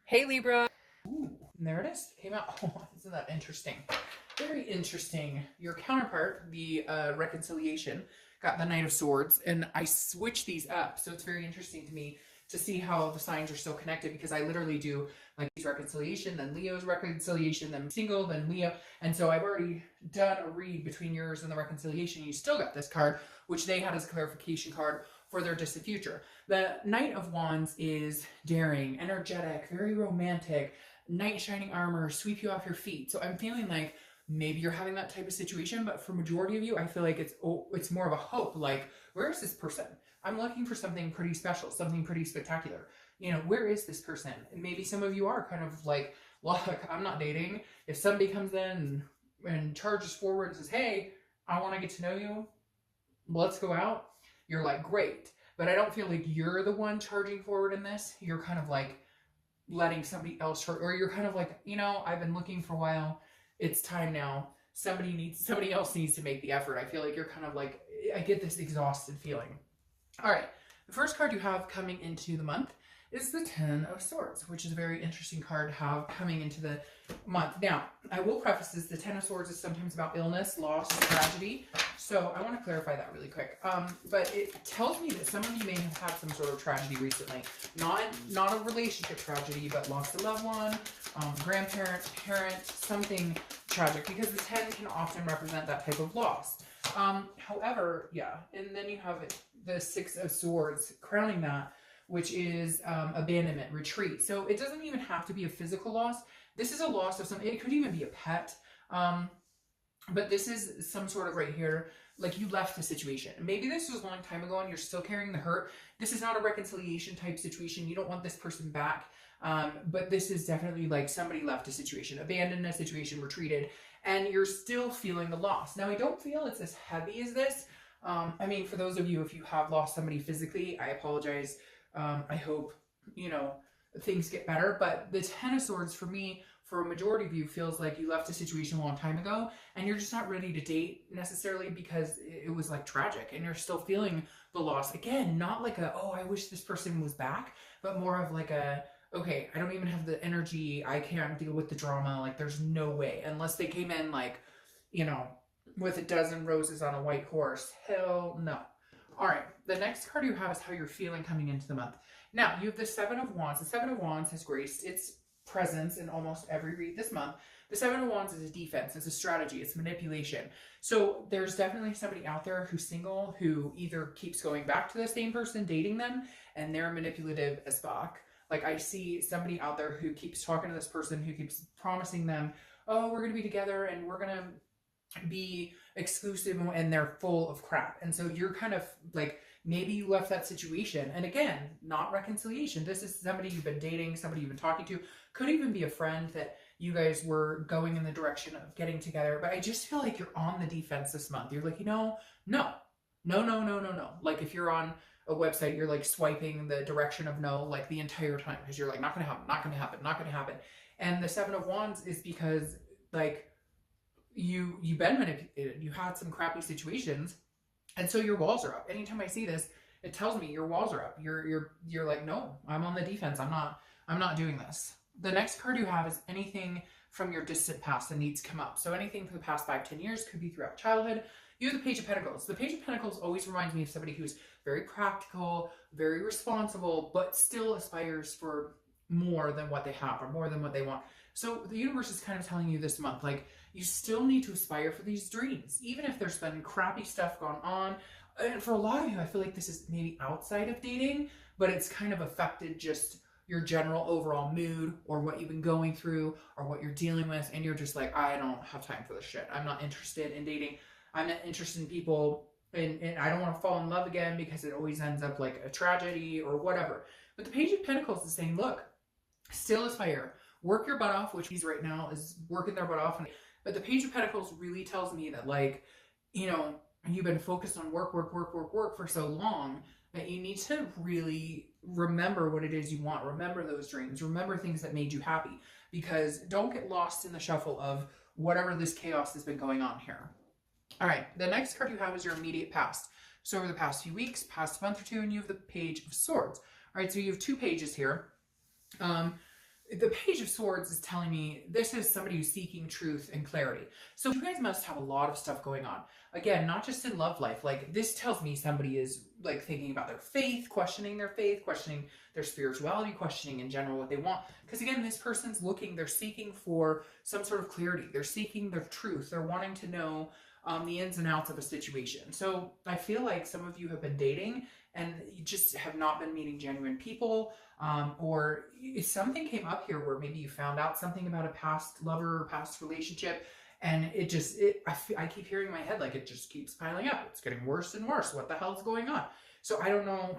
Hey Libra. Ooh, and there it is. Came out. Oh, isn't that interesting? Very interesting. Your counterpart, the reconciliation, got the Knight of Swords, and I switched these up. So it's very interesting to me to see how the signs are still connected because I literally do like reconciliation, then Leo's reconciliation, then single, then Leo. And so I've already done a read between yours and the reconciliation. You still got this card, which they had as a clarification card for their distant future. The Knight of Wands is daring, energetic, very romantic, knight in shining armor, sweep you off your feet. So I'm feeling like maybe you're having that type of situation, but for majority of you, I feel like it's more of a hope. Like, where is this person? I'm looking for something pretty special, something pretty spectacular. You know, where is this person? And maybe some of you are kind of like, look, I'm not dating. If somebody comes in and charges forward and says, hey, I want to get to know you, let's go out. You're like, great. But I don't feel like you're the one charging forward in this. You're kind of like letting somebody else charge, or you're kind of like, you know, I've been looking for a while. It's time now. Somebody else needs to make the effort. I feel like you're kind of like, I get this exhausted feeling. All right. The first card you have coming into the month is the Ten of Swords, which is a very interesting card to have coming into the month. Now, I will preface this, the Ten of Swords is sometimes about illness, loss, tragedy. So I want to clarify that really quick. But it tells me that some of you may have had some sort of tragedy recently. Not a relationship tragedy, but lost a loved one, grandparent, parent, something tragic, because the 10 can often represent that type of loss. However, yeah, and then you have the Six of Swords crowning that, which is abandonment, retreat. So it doesn't even have to be a physical loss. This is a loss of something. It could even be a pet. But this is some sort of right here, like you left the situation. Maybe this was a long time ago and you're still carrying the hurt. This is not a reconciliation type situation. You don't want this person back. But this is definitely like somebody left a situation, abandoned a situation, retreated, and you're still feeling the loss. Now, I don't feel it's as heavy as this. I mean, for those of you, if you have lost somebody physically, I apologize. I hope, you know, things get better. But the Ten of Swords, for me, for a majority of you, feels like you left a situation a long time ago and you're just not ready to date necessarily because it was like tragic and you're still feeling the loss. Again, not like a, oh, I wish this person was back, but more of like a, okay, I don't even have the energy. I can't deal with the drama. Like, there's no way. Unless they came in like, you know, with a dozen roses on a white horse. Hell no. All right, the next card you have is how you're feeling coming into the month. Now, you have the Seven of Wands. The Seven of Wands has graced its presence in almost every read this month. The Seven of Wands is a defense, it's a strategy, it's manipulation. So there's definitely somebody out there who's single who either keeps going back to the same person, dating them, and they're manipulative as fuck. Like, I see somebody out there who keeps talking to this person, who keeps promising them, oh, we're going to be together and we're going to be exclusive, and they're full of crap. And so you're kind of like, maybe you left that situation. And again, not reconciliation. This is somebody you've been dating, somebody you've been talking to. Could even be a friend that you guys were going in the direction of getting together. But I just feel like you're on the defense this month. You're like, you know, no. Like, if you're on a website, you're like swiping the direction of no, like the entire time, because you're like, not going to happen, not going to happen, not going to happen. And the Seven of Wands is because like you've been manipulated. You had some crappy situations. And so your walls are up. Anytime I see this, it tells me your walls are up. You're like, no, I'm on the defense. I'm not doing this. The next card you have is anything from your distant past that needs to come up. So anything from the past 5-10 years, could be throughout childhood. You have the Page of Pentacles. The Page of Pentacles always reminds me of somebody who's very practical, very responsible, but still aspires for more than what they have or more than what they want. So the universe is kind of telling you this month, like, you still need to aspire for these dreams, even if there's been crappy stuff going on. And for a lot of you, I feel like this is maybe outside of dating, but it's kind of affected just your general overall mood or what you've been going through or what you're dealing with. And you're just like, I don't have time for this shit. I'm not interested in dating. I'm not interested in people. And I don't want to fall in love again because it always ends up like a tragedy or whatever. But the Page of Pentacles is saying, look, still aspire. Work your butt off, which he's right now is working their butt off. But the Page of Pentacles really tells me that, like, you know, you've been focused on work for so long that you need to really remember what it is you want. Remember those dreams. Remember things that made you happy. Because don't get lost in the shuffle of whatever this chaos has been going on here. All right, the next card you have is your immediate past. So over the past few weeks, past month or two, and you have the Page of Swords. All right, so you have two pages here. the Page of Swords is telling me this is somebody who's seeking truth and clarity. So you guys must have a lot of stuff going on. Again, not just in love life. Like, this tells me somebody is like thinking about their faith, questioning their spirituality, questioning in general what they want. Because again, this person's looking, they're seeking for some sort of clarity. They're seeking their truth. They're wanting to know the ins and outs of a situation. So I feel like some of you have been dating and you just have not been meeting genuine people. Or if something came up here where maybe you found out something about a past lover or past relationship, and I keep hearing in my head, like, it just keeps piling up. It's getting worse and worse. What the hell's going on? So I don't know.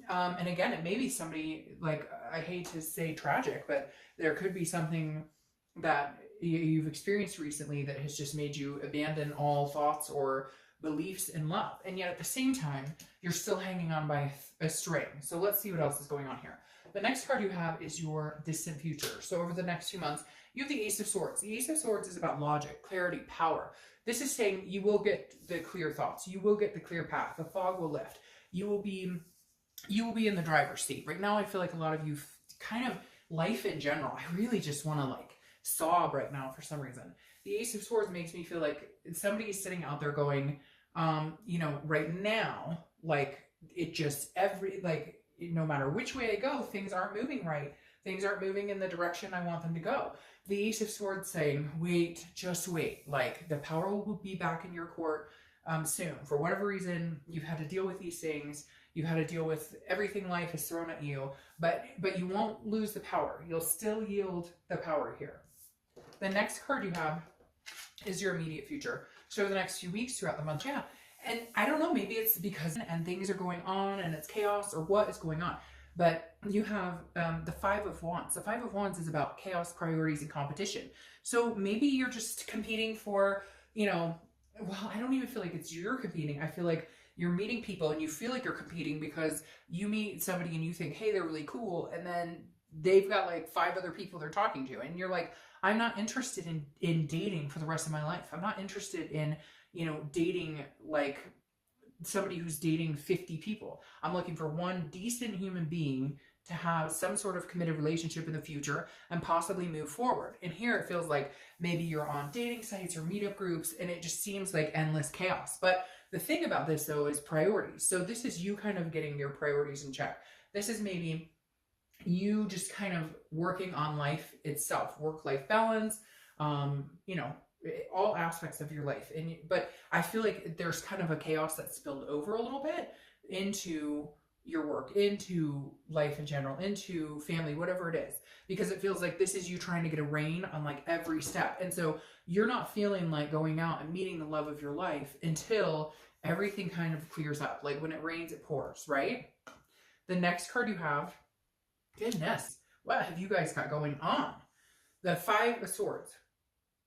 And again, it may be somebody, like, I hate to say tragic, but there could be something that you've experienced recently that has just made you abandon all thoughts or beliefs in love. And yet at the same time, you're still hanging on by a string. So let's see what else is going on here. The next card you have is your distant future. So over the next few months, you have the Ace of Swords. The Ace of Swords is about logic, clarity, power. This is saying you will get the clear thoughts. You will get the clear path. The fog will lift. You will be in the driver's seat. Right now, I feel like a lot of you kind of life in general. I really just want to like sob right now for some reason. The Ace of Swords makes me feel like somebody is sitting out there going, right now, like it just no matter which way I go, things aren't moving right. Things aren't moving in the direction I want them to go. The Ace of Swords saying, wait, just wait. Like, the power will be back in your court soon. For whatever reason, you've had to deal with these things. You've had to deal with everything life has thrown at you. But you won't lose the power. You'll still yield the power here. The next card you have is your immediate future. So the next few weeks throughout the month, yeah. And I don't know, maybe it's because and things are going on and it's chaos or what is going on. But you have the Five of Wands. The Five of Wands is about chaos, priorities, and competition. So maybe you're just competing for, well, I don't even feel like it's you're competing. I feel like you're meeting people and you feel like you're competing because you meet somebody and you think, hey, they're really cool. And then they've got like 5 other people they're talking to. And you're like, I'm not interested in dating for the rest of my life. I'm not interested in, dating like somebody who's dating 50 people. I'm looking for one decent human being to have some sort of committed relationship in the future and possibly move forward. And here it feels like maybe you're on dating sites or meetup groups and it just seems like endless chaos. But the thing about this though is priorities. So this is you kind of getting your priorities in check. This is maybe you just kind of working on life itself, work-life balance, all aspects of your life. But I feel like there's kind of a chaos that spilled over a little bit into your work, into life in general, into family, whatever it is, because it feels like this is you trying to get a rein on like every step. And so you're not feeling like going out and meeting the love of your life until everything kind of clears up. Like when it rains, it pours, right? The next card you have, goodness, what have you guys got going on? The Five of Swords.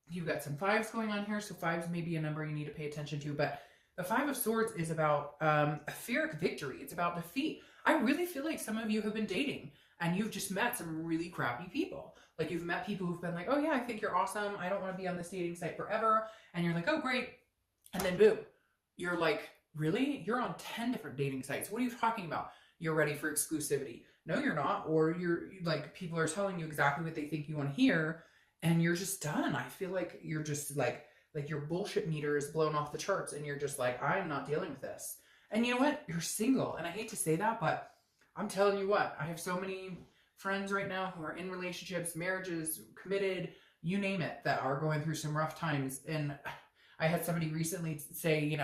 You've got some 5s going on here, so 5s may be a number you need to pay attention to, but the Five of Swords is about a Pyrrhic victory. It's about defeat. I really feel like some of you have been dating and you've just met some really crappy people. Like you've met people who've been like, oh yeah, I think you're awesome. I don't want to be on this dating site forever. And you're like, oh great. And then boom, you're like, really? You're on 10 different dating sites. What are you talking about? You're ready for exclusivity. No, you're not. Or you're like, people are telling you exactly what they think you want to hear. And you're just done. I feel like you're just like your bullshit meter is blown off the charts and you're just like, I'm not dealing with this. And you know what? You're single. And I hate to say that, but I'm telling you what, I have so many friends right now who are in relationships, marriages, committed, you name it, that are going through some rough times. And I had somebody recently say,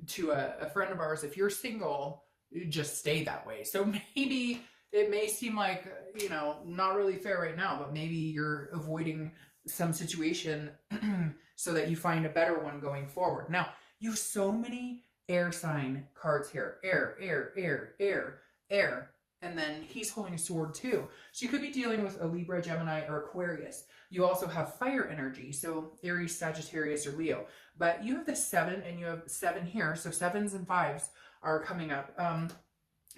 to a friend of ours, if you're single, just stay that way. So maybe it may seem like, not really fair right now, but maybe you're avoiding some situation so that you find a better one going forward. Now, you have so many air sign cards here. Air, air, air, air, air. And then he's holding a sword too. So you could be dealing with a Libra, Gemini, or Aquarius. You also have fire energy. So Aries, Sagittarius, or Leo. But you have the 7 and you have 7 here. So 7s and 5s are coming up.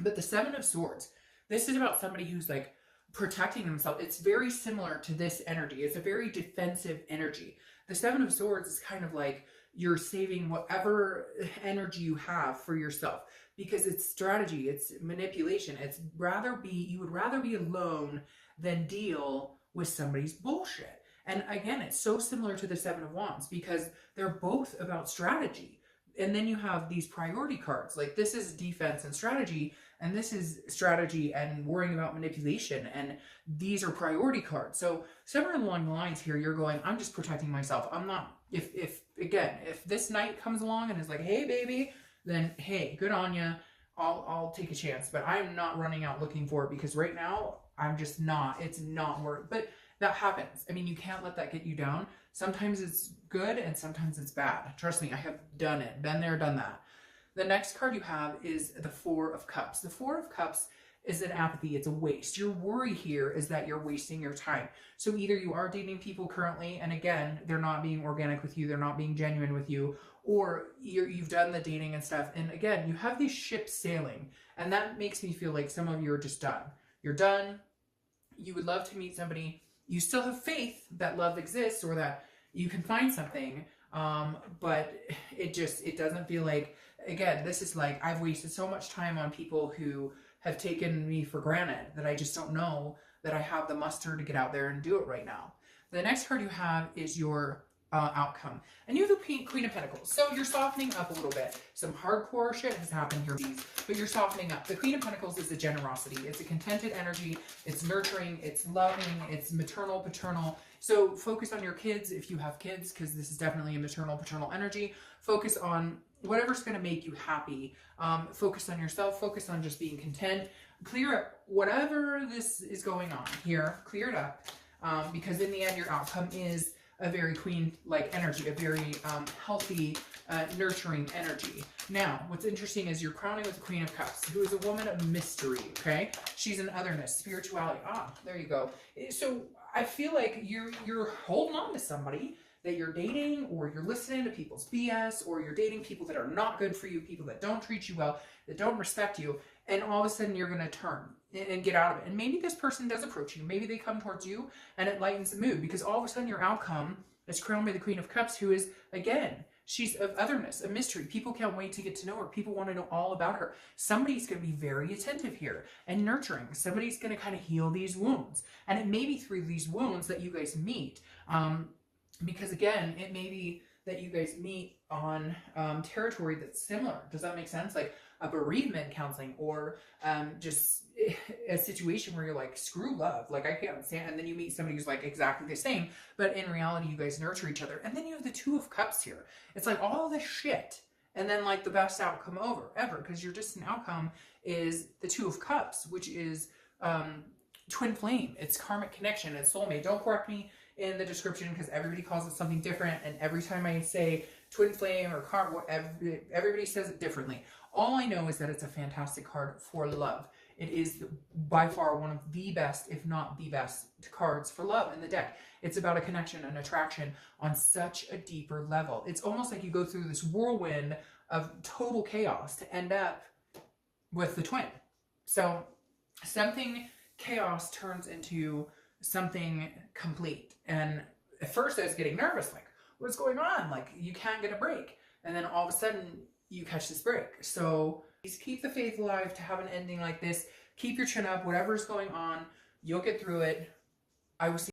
But the 7 of Swords, this is about somebody who's like protecting themselves. It's very similar to this energy. It's a very defensive energy. The 7 of Swords is kind of like you're saving whatever energy you have for yourself, because it's strategy, it's manipulation. You would rather be alone than deal with somebody's bullshit. And again, it's so similar to the Seven of Wands because they're both about strategy. And then you have these priority cards. Like this is defense and strategy, and this is strategy and worrying about manipulation. And these are priority cards. So somewhere along the lines here, you're going, I'm just protecting myself. I'm not, if this knight comes along and is like, hey baby, then hey, good on you. I'll take a chance, but I'm not running out looking for it because right now I'm just not, it's not worth, but that happens. I mean, you can't let that get you down. Sometimes it's good and sometimes it's bad. Trust me, I have done it, been there, done that. The next card you have is the Four of Cups. The Four of Cups is an apathy, it's a waste. Your worry here is that you're wasting your time. So either you are dating people currently, and again, they're not being organic with you, they're not being genuine with you, or you've done the dating and stuff, and again, you have these ships sailing, and that makes me feel like some of you are just done. You're done, you would love to meet somebody, you still have faith that love exists or that you can find something, but it doesn't feel like, again, this is like, I've wasted so much time on people who have taken me for granted that I just don't know that I have the muster to get out there and do it right now. The next card you have is your outcome. And you have the Queen of Pentacles. So you're softening up a little bit. Some hardcore shit has happened here, but you're softening up. The Queen of Pentacles is a generosity. It's a contented energy. It's nurturing. It's loving. It's maternal, paternal. So focus on your kids if you have kids, because this is definitely a maternal, paternal energy. Focus on whatever's going to make you happy. Focus on yourself. Focus on just being content. Clear up whatever this is going on here. Clear it up, because in the end, your outcome is a very queen-like energy, a very healthy, nurturing energy. Now, what's interesting is you're crowning with the Queen of Cups, who is a woman of mystery, okay? She's an otherness, spirituality. Ah, there you go. So I feel like you're holding on to somebody that you're dating, or you're listening to people's BS, or you're dating people that are not good for you, people that don't treat you well, that don't respect you, and all of a sudden you're going to turn and get out of it. And maybe this person does approach you. Maybe they come towards you and it lightens the mood, because all of a sudden your outcome is crowned by the Queen of Cups, who is, again, she's of otherness, a mystery. People can't wait to get to know her. People want to know all about her. Somebody's going to be very attentive here and nurturing. Somebody's going to kind of heal these wounds. And it may be through these wounds that you guys meet. Because again, it may be that you guys meet on territory that's similar. Does that make sense? Like a bereavement counseling, or just a situation where you're like, screw love, like I can't stand, and then you meet somebody who's like exactly the same, but in reality you guys nurture each other. And then you have the Two of Cups here. It's like all this shit, and then like the best outcome ever, because your distant outcome is the Two of Cups, which is twin flame. It's karmic connection. It's soulmate. Don't correct me in the description, because everybody calls it something different, and every time I say twin flame or everybody says it differently. All I know is that it's a fantastic card for love. It is by far one of the best, if not the best, cards for love in the deck. It's about a connection, an attraction on such a deeper level. It's almost like you go through this whirlwind of total chaos to end up with the twin. So something chaos turns into something complete. And at first I was getting nervous, like, what's going on? Like, you can't get a break. And then all of a sudden you catch this break. So please keep the faith alive to have an ending like this. Keep your chin up, whatever's going on, you'll get through it. I will see